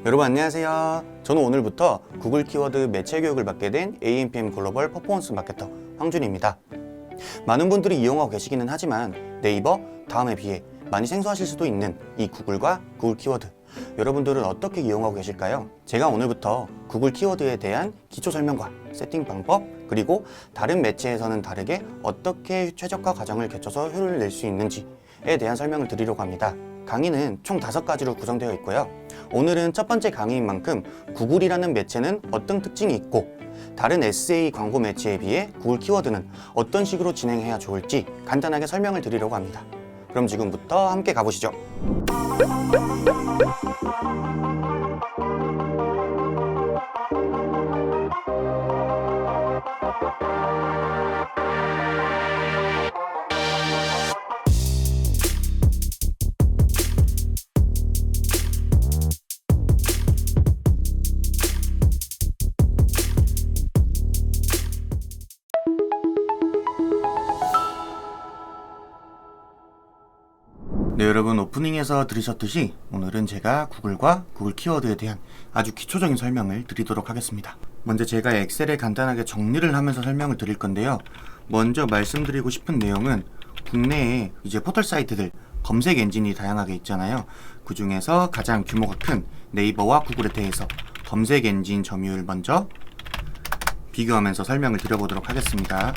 여러분 안녕하세요. 저는 오늘부터 구글 키워드 매체 교육을 맡게 된 AMPM 글로벌 퍼포먼스 마케터 황준입니다. 많은 분들이 이용하고 계시기는 하지만 네이버 다음에 비해 많이 생소하실 수도 있는 이 구글과 구글 키워드, 여러분들은 어떻게 이용하고 계실까요? 제가 오늘부터 구글 키워드에 대한 기초 설명과 세팅 방법, 그리고 다른 매체에서는 다르게 어떻게 최적화 과정을 거쳐서 효율을 낼 수 있는지에 대한 설명을 드리려고 합니다. 강의는 총 5가지로 구성되어 있고요. 오늘은 첫 번째 강의인 만큼 구글이라는 매체는 어떤 특징이 있고 다른 SA 광고 매체에 비해 구글 키워드는 어떤 식으로 진행해야 좋을지 간단하게 설명을 드리려고 합니다. 그럼 지금부터 함께 가보시죠. 네, 여러분 오프닝에서 들으셨듯이 오늘은 제가 구글과 구글 키워드에 대한 아주 기초적인 설명을 드리도록 하겠습니다. 먼저 제가 엑셀에 간단하게 정리를 하면서 설명을 드릴 건데요. 먼저 말씀드리고 싶은 내용은 국내에 이제 포털 사이트들 검색 엔진이 다양하게 있잖아요. 그 중에서 가장 규모가 큰 네이버와 구글에 대해서 검색 엔진 점유율 먼저 비교하면서 설명을 드려보도록 하겠습니다.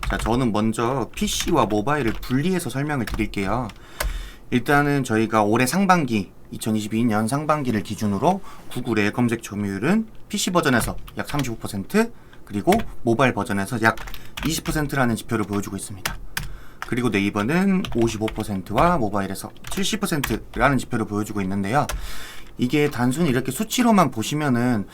자, 저는 먼저 PC와 모바일을 분리해서 설명을 드릴게요. 일단은 저희가 올해 상반기 2022년 상반기를 기준으로 구글의 검색 점유율은 PC 버전에서 약 35% 그리고 모바일 버전에서 약 20%라는 지표를 보여주고 있습니다. 그리고 네이버는 55%와 모바일에서 70%라는 지표를 보여주고 있는데요. 이게 단순히 이렇게 수치로만 보시면은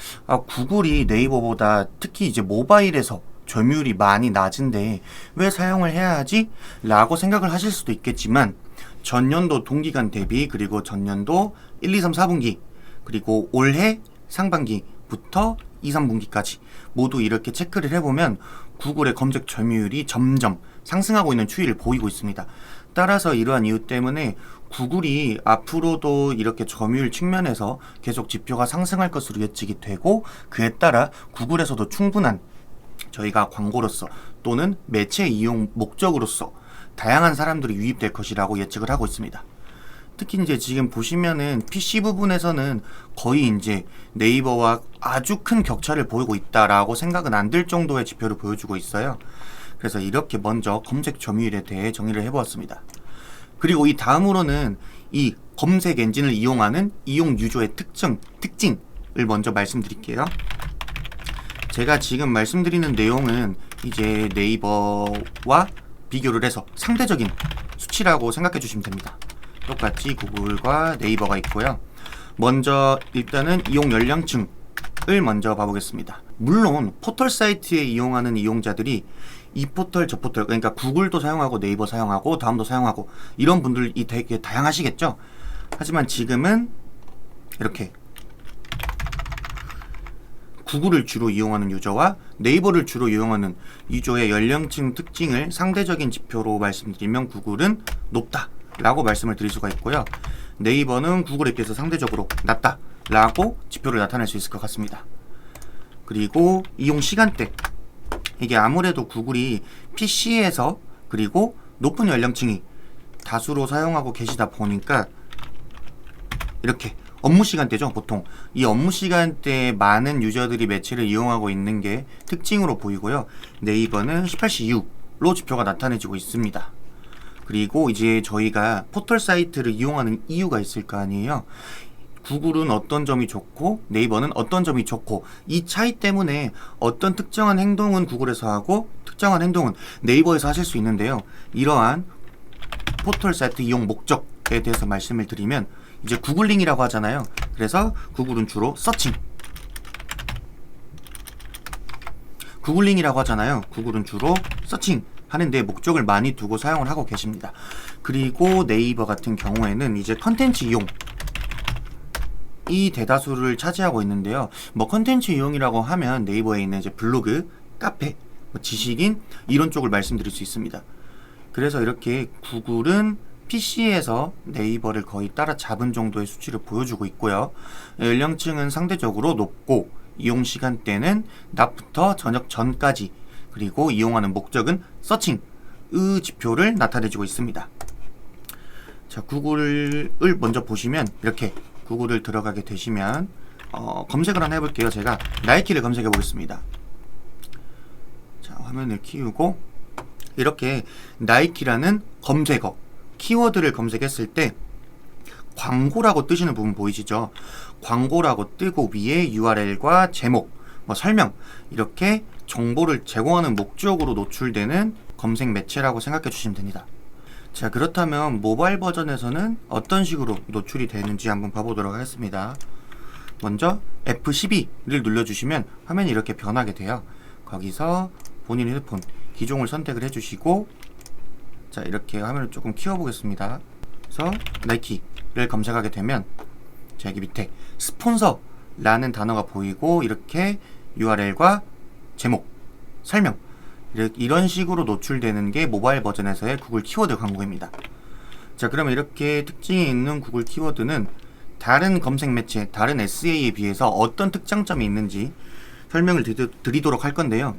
구글이 네이버보다 특히 이제 모바일에서 점유율이 많이 낮은데 왜 사용을 해야 하지? 라고 생각을 하실 수도 있겠지만 전년도 동기간 대비 그리고 전년도 1, 2, 3, 4분기 그리고 올해 상반기부터 2, 3분기까지 모두 이렇게 체크를 해보면 구글의 검색 점유율이 점점 상승하고 있는 추이를 보이고 있습니다. 따라서 이러한 이유 때문에 구글이 앞으로도 이렇게 점유율 측면에서 계속 지표가 상승할 것으로 예측이 되고 그에 따라 구글에서도 충분한 저희가 광고로서 또는 매체 이용 목적으로서 다양한 사람들이 유입될 것이라고 예측을 하고 있습니다. 특히 이제 지금 보시면은 PC 부분에서는 거의 이제 네이버와 아주 큰 격차를 보이고 있다라고 생각은 안 들 정도의 지표를 보여주고 있어요. 그래서 이렇게 먼저 검색 점유율에 대해 정의를 해보았습니다. 그리고 이 다음으로는 이 검색 엔진을 이용하는 이용 유저의 특징을 먼저 말씀드릴게요. 제가 지금 말씀드리는 내용은 이제 네이버와 비교를 해서 상대적인 수치라고 생각해 주시면 됩니다. 똑같이 구글과 네이버가 있고요. 먼저 일단은 이용 연령층을 먼저 봐보겠습니다. 물론 포털 사이트에 이용하는 이용자들이 이 포털 저 포털 그러니까 구글도 사용하고 네이버 사용하고 다음도 사용하고 이런 분들이 되게 다양하시겠죠. 하지만 지금은 이렇게 구글을 주로 이용하는 유저와 네이버를 주로 이용하는 유저의 연령층 특징을 상대적인 지표로 말씀드리면 구글은 높다 라고 말씀을 드릴 수가 있고요. 네이버는 구글에 비해서 상대적으로 낮다 라고 지표를 나타낼 수 있을 것 같습니다. 그리고 이용 시간대, 이게 아무래도 구글이 PC에서 그리고 높은 연령층이 다수로 사용하고 계시다 보니까 이렇게 업무 시간대죠. 보통 이 업무 시간대에 많은 유저들이 매체를 이용하고 있는 게 특징으로 보이고요. 네이버는 18시 이후로 지표가 나타내지고 있습니다. 그리고 이제 저희가 포털 사이트를 이용하는 이유가 있을 거 아니에요. 구글은 어떤 점이 좋고 네이버는 어떤 점이 좋고 이 차이 때문에 어떤 특정한 행동은 구글에서 하고 특정한 행동은 네이버에서 하실 수 있는데요. 이러한 포털 사이트 이용 목적에 대해서 말씀을 드리면 이제 구글링이라고 하잖아요. 그래서 구글은 주로 서칭, 구글링이라고 하잖아요. 구글은 주로 서칭 하는데 목적을 많이 두고 사용을 하고 계십니다. 그리고 네이버 같은 경우에는 이제 컨텐츠 이용 이 대다수를 차지하고 있는데요. 뭐 컨텐츠 이용이라고 하면 네이버에 있는 이제 블로그, 카페, 지식인 이런 쪽을 말씀드릴 수 있습니다. 그래서 이렇게 구글은 PC에서 네이버를 거의 따라잡은 정도의 수치를 보여주고 있고요. 연령층은 상대적으로 높고 이용 시간대는 낮부터 저녁 전까지, 그리고 이용하는 목적은 서칭의 지표를 나타내주고 있습니다. 자, 구글을 먼저 보시면 이렇게 구글을 들어가게 되시면 검색을 하나 해볼게요. 제가 나이키를 검색해 보겠습니다. 자, 화면을 키우고 이렇게 나이키라는 검색어 키워드를 검색했을 때 광고라고 뜨시는 부분 보이시죠? 광고라고 뜨고 위에 URL과 제목, 설명, 이렇게 정보를 제공하는 목적으로 노출되는 검색 매체라고 생각해 주시면 됩니다. 자, 그렇다면 모바일 버전에서는 어떤 식으로 노출이 되는지 한번 봐보도록 하겠습니다. 먼저 F12를 눌러주시면 화면이 이렇게 변하게 돼요. 거기서 본인 휴대폰 기종을 선택을 해주시고, 자, 이렇게 화면을 조금 키워보겠습니다. 그래서 나이키를 검색하게 되면 자, 여기 밑에 스폰서라는 단어가 보이고 이렇게 URL과 제목, 설명, 이런 식으로 노출되는 게 모바일 버전에서의 구글 키워드 광고입니다. 자, 그러면 이렇게 특징이 있는 구글 키워드는 다른 검색 매체, 다른 SA에 비해서 어떤 특장점이 있는지 설명을 드리도록 할 건데요.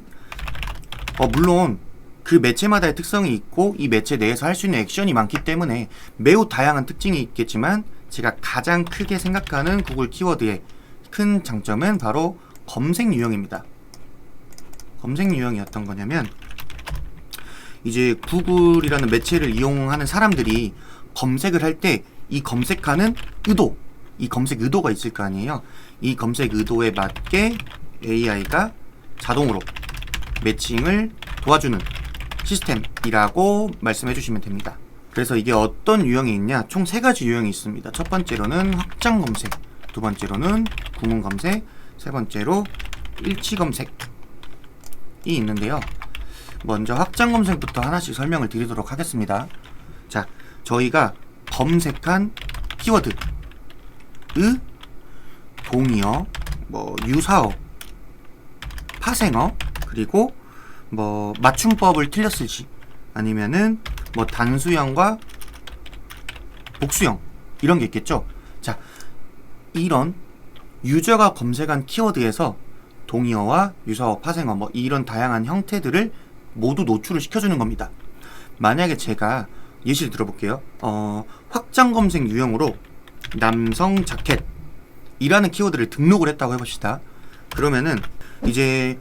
물론 그 매체마다의 특성이 있고 이 매체 내에서 할 수 있는 액션이 많기 때문에 매우 다양한 특징이 있겠지만, 제가 가장 크게 생각하는 구글 키워드의 큰 장점은 바로 검색 유형입니다. 검색 유형이 어떤 거냐면, 이제 구글이라는 매체를 이용하는 사람들이 검색을 할 때 이 검색하는 의도, 이 검색 의도가 있을 거 아니에요. 이 검색 의도에 맞게 AI가 자동으로 매칭을 도와주는 시스템이라고 말씀해 주시면 됩니다. 그래서 이게 어떤 유형이 있냐, 총 3가지 유형이 있습니다. 첫 번째로는 확장 검색, 두 번째로는 구문 검색, 세 번째로 일치 검색이 있는데요. 먼저 확장 검색부터 하나씩 설명을 드리도록 하겠습니다. 자, 저희가 검색한 키워드의 동의어, 유사어, 파생어, 그리고 맞춤법을 틀렸을 시, 아니면은 단수형과 복수형, 이런 게 있겠죠. 자, 이런 유저가 검색한 키워드에서 동의어와 유사어, 파생어, 이런 다양한 형태들을 모두 노출을 시켜주는 겁니다. 만약에 제가 예시를 들어볼게요. 확장 검색 유형으로 남성 자켓이라는 키워드를 등록을 했다고 해봅시다. 그러면은 이제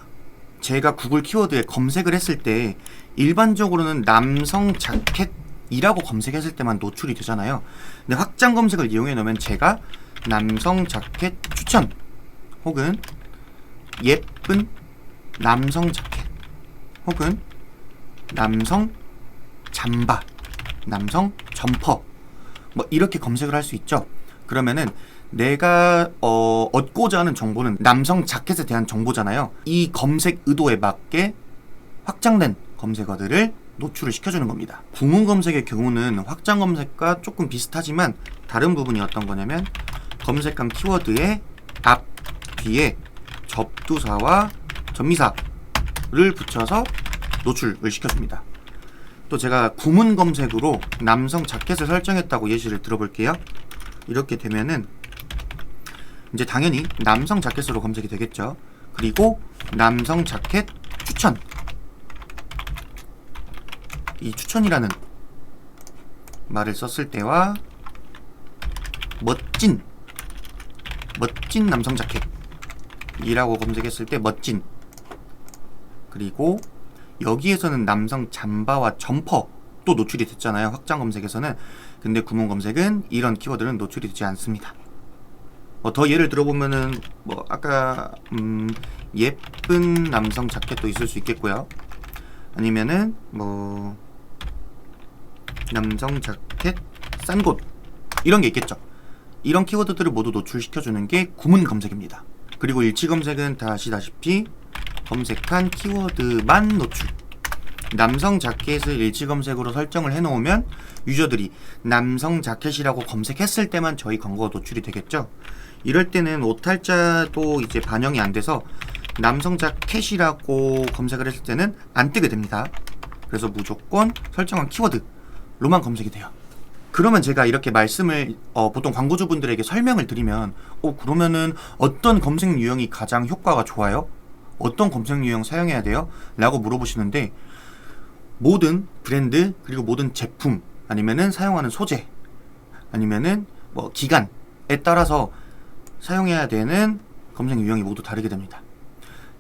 제가 구글 키워드에 검색을 했을 때 일반적으로는 남성 자켓이라고 검색했을 때만 노출이 되잖아요. 근데 확장 검색을 이용해 놓으면 제가 남성 자켓 추천, 혹은 예쁜 남성 자켓, 혹은 남성 잠바, 남성 점퍼, 이렇게 검색을 할 수 있죠. 그러면은 내가 얻고자 하는 정보는 남성 자켓에 대한 정보잖아요. 이 검색 의도에 맞게 확장된 검색어들을 노출을 시켜주는 겁니다. 구문 검색의 경우는 확장 검색과 조금 비슷하지만 다른 부분이 어떤 거냐면, 검색한 키워드의 앞, 뒤에 접두사와 접미사를 붙여서 노출을 시켜줍니다. 또 제가 구문 검색으로 남성 자켓을 설정했다고 예시를 들어볼게요. 이렇게 되면은 이제 당연히 남성 자켓으로 검색이 되겠죠. 그리고 남성 자켓 추천, 이 추천이라는 말을 썼을 때와 멋진 남성 자켓이라고 검색했을 때 멋진, 그리고 여기에서는 남성 잠바와 점퍼도 노출이 됐잖아요, 확장 검색에서는. 근데 구문 검색은 이런 키워드는 노출이 되지 않습니다. 더 예를 들어보면은 아까 예쁜 남성 자켓도 있을 수 있겠고요. 아니면은 남성 자켓 싼 곳, 이런 게 있겠죠. 이런 키워드들을 모두 노출시켜주는 게 구문 검색입니다. 그리고 일치 검색은 다 아시다시피 검색한 키워드만 노출. 남성 자켓을 일치 검색으로 설정을 해놓으면 유저들이 남성 자켓이라고 검색했을 때만 저희 광고가 노출이 되겠죠. 이럴 때는 오탈자도 이제 반영이 안 돼서 남성 자켓이라고 검색을 했을 때는 안 뜨게 됩니다. 그래서 무조건 설정한 키워드로만 검색이 돼요. 그러면 제가 이렇게 말씀을 보통 광고주분들에게 설명을 드리면 그러면은 어떤 검색 유형이 가장 효과가 좋아요? 어떤 검색 유형 사용해야 돼요? 라고 물어보시는데 모든 브랜드 그리고 모든 제품 아니면은 사용하는 소재 아니면은 뭐 기간에 따라서 사용해야 되는 검색 유형이 모두 다르게 됩니다.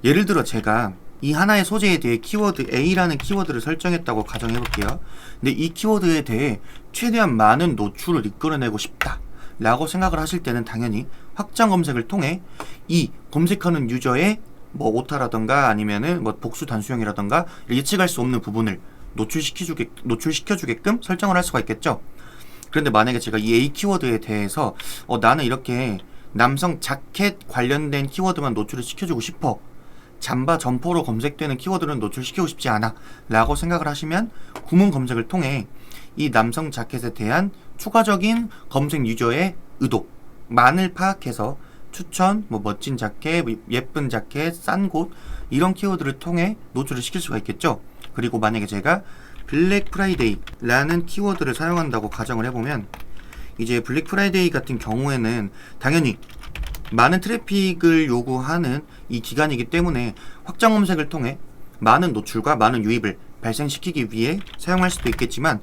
예를 들어 제가 이 하나의 소재에 대해 키워드 A라는 키워드를 설정했다고 가정해 볼게요. 근데 이 키워드에 대해 최대한 많은 노출을 이끌어내고 싶다 라고 생각을 하실 때는 당연히 확장 검색을 통해 이 검색하는 유저의 뭐 오타라던가 아니면은 뭐 복수 단수형이라던가 예측할 수 없는 부분을 노출시켜주게끔 설정을 할 수가 있겠죠. 그런데 만약에 제가 이 A 키워드에 대해서 나는 이렇게 남성 자켓 관련된 키워드만 노출을 시켜주고 싶어, 잠바 점퍼로 검색되는 키워드는 노출시키고 싶지 않아 라고 생각을 하시면 구문 검색을 통해 이 남성 자켓에 대한 추가적인 검색 유저의 의도만을 파악해서 추천, 뭐 멋진 자켓, 예쁜 자켓, 싼 곳 이런 키워드를 통해 노출을 시킬 수가 있겠죠. 그리고 만약에 제가 블랙 프라이데이라는 키워드를 사용한다고 가정을 해보면 이제 블랙 프라이데이 같은 경우에는 당연히 많은 트래픽을 요구하는 이 기간이기 때문에 확장 검색을 통해 많은 노출과 많은 유입을 발생시키기 위해 사용할 수도 있겠지만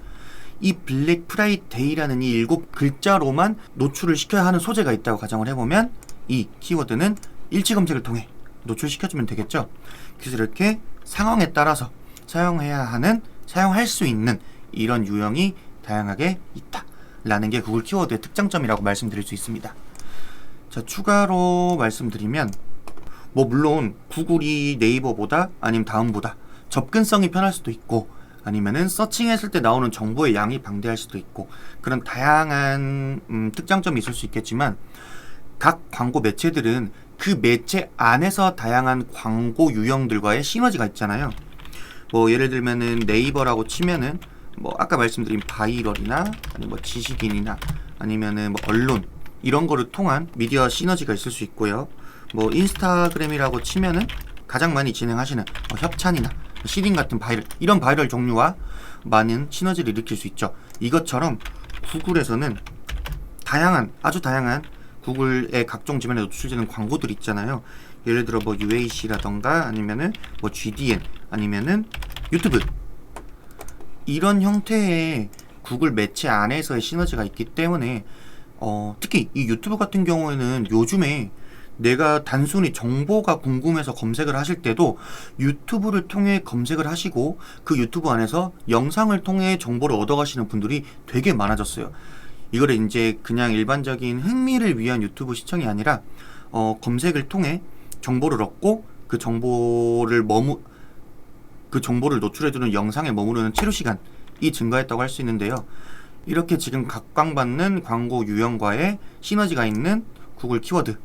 이 블랙 프라이데이라는 이 7글자로만 노출을 시켜야 하는 소재가 있다고 가정을 해보면 이 키워드는 일치 검색을 통해 노출시켜주면 되겠죠. 그래서 이렇게 상황에 따라서 사용할 수 있는 이런 유형이 다양하게 있다 라는 게 구글 키워드의 특장점이라고 말씀드릴 수 있습니다. 자, 추가로 말씀드리면 물론 구글이 네이버보다 아니면 다음보다 접근성이 편할 수도 있고 아니면은 서칭했을 때 나오는 정보의 양이 방대할 수도 있고 그런 다양한 특장점이 있을 수 있겠지만 각 광고 매체들은 그 매체 안에서 다양한 광고 유형들과의 시너지가 있잖아요. 예를 들면은 네이버라고 치면은 아까 말씀드린 바이럴이나 아니면 지식인이나 아니면은 언론 이런 거를 통한 미디어 시너지가 있을 수 있고요. 인스타그램이라고 치면은 가장 많이 진행하시는 협찬이나 시딩 같은 이런 바이럴 종류와 많은 시너지를 일으킬 수 있죠. 이것처럼 구글에서는 아주 다양한 구글의 각종 지면에 노출되는 광고들이 있잖아요. 예를 들어 UAC라던가 아니면은 GDN 아니면은 유튜브 이런 형태의 구글 매체 안에서의 시너지가 있기 때문에 특히 이 유튜브 같은 경우에는 요즘에 내가 단순히 정보가 궁금해서 검색을 하실 때도 유튜브를 통해 검색을 하시고 그 유튜브 안에서 영상을 통해 정보를 얻어가시는 분들이 되게 많아졌어요. 이거를 이제 그냥 일반적인 흥미를 위한 유튜브 시청이 아니라 검색을 통해 정보를 얻고 그 정보를 노출해주는 영상에 머무르는 체류 시간이 증가했다고 할 수 있는데요. 이렇게 지금 각광받는 광고 유형과의 시너지가 있는 구글 키워드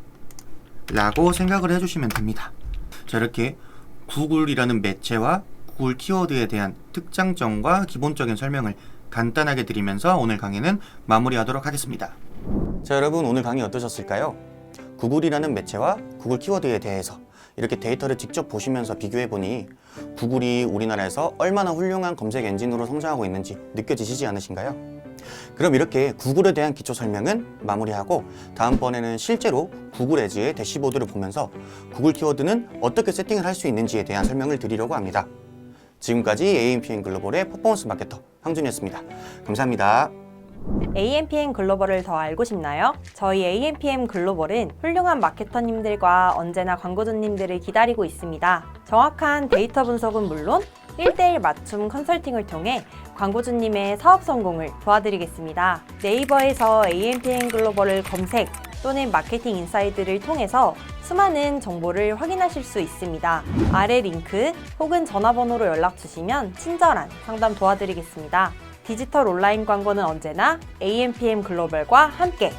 라고 생각을 해주시면 됩니다. 자, 이렇게 구글이라는 매체와 구글 키워드에 대한 특장점과 기본적인 설명을 간단하게 드리면서 오늘 강의는 마무리하도록 하겠습니다. 자, 여러분 오늘 강의 어떠셨을까요? 구글이라는 매체와 구글 키워드에 대해서 이렇게 데이터를 직접 보시면서 비교해보니 구글이 우리나라에서 얼마나 훌륭한 검색 엔진으로 성장하고 있는지 느껴지시지 않으신가요? 그럼 이렇게 구글에 대한 기초 설명은 마무리하고 다음번에는 실제로 구글 애즈의 대시보드를 보면서 구글 키워드는 어떻게 세팅을 할 수 있는지에 대한 설명을 드리려고 합니다. 지금까지 AMPM 글로벌의 퍼포먼스 마케터 황준이었습니다. 감사합니다. AMPM 글로벌을 더 알고 싶나요? 저희 AMPM 글로벌은 훌륭한 마케터님들과 언제나 광고주님들을 기다리고 있습니다. 정확한 데이터 분석은 물론 1:1 맞춤 컨설팅을 통해 광고주님의 사업 성공을 도와드리겠습니다. 네이버에서 AMPM 글로벌을 검색 또는 마케팅 인사이드를 통해서 수많은 정보를 확인하실 수 있습니다. 아래 링크 혹은 전화번호로 연락 주시면 친절한 상담 도와드리겠습니다. 디지털 온라인 광고는 언제나 AMPM 글로벌과 함께!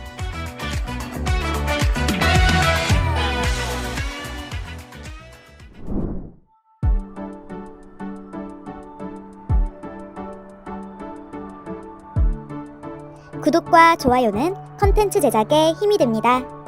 구독과 좋아요는 컨텐츠 제작에 힘이 됩니다.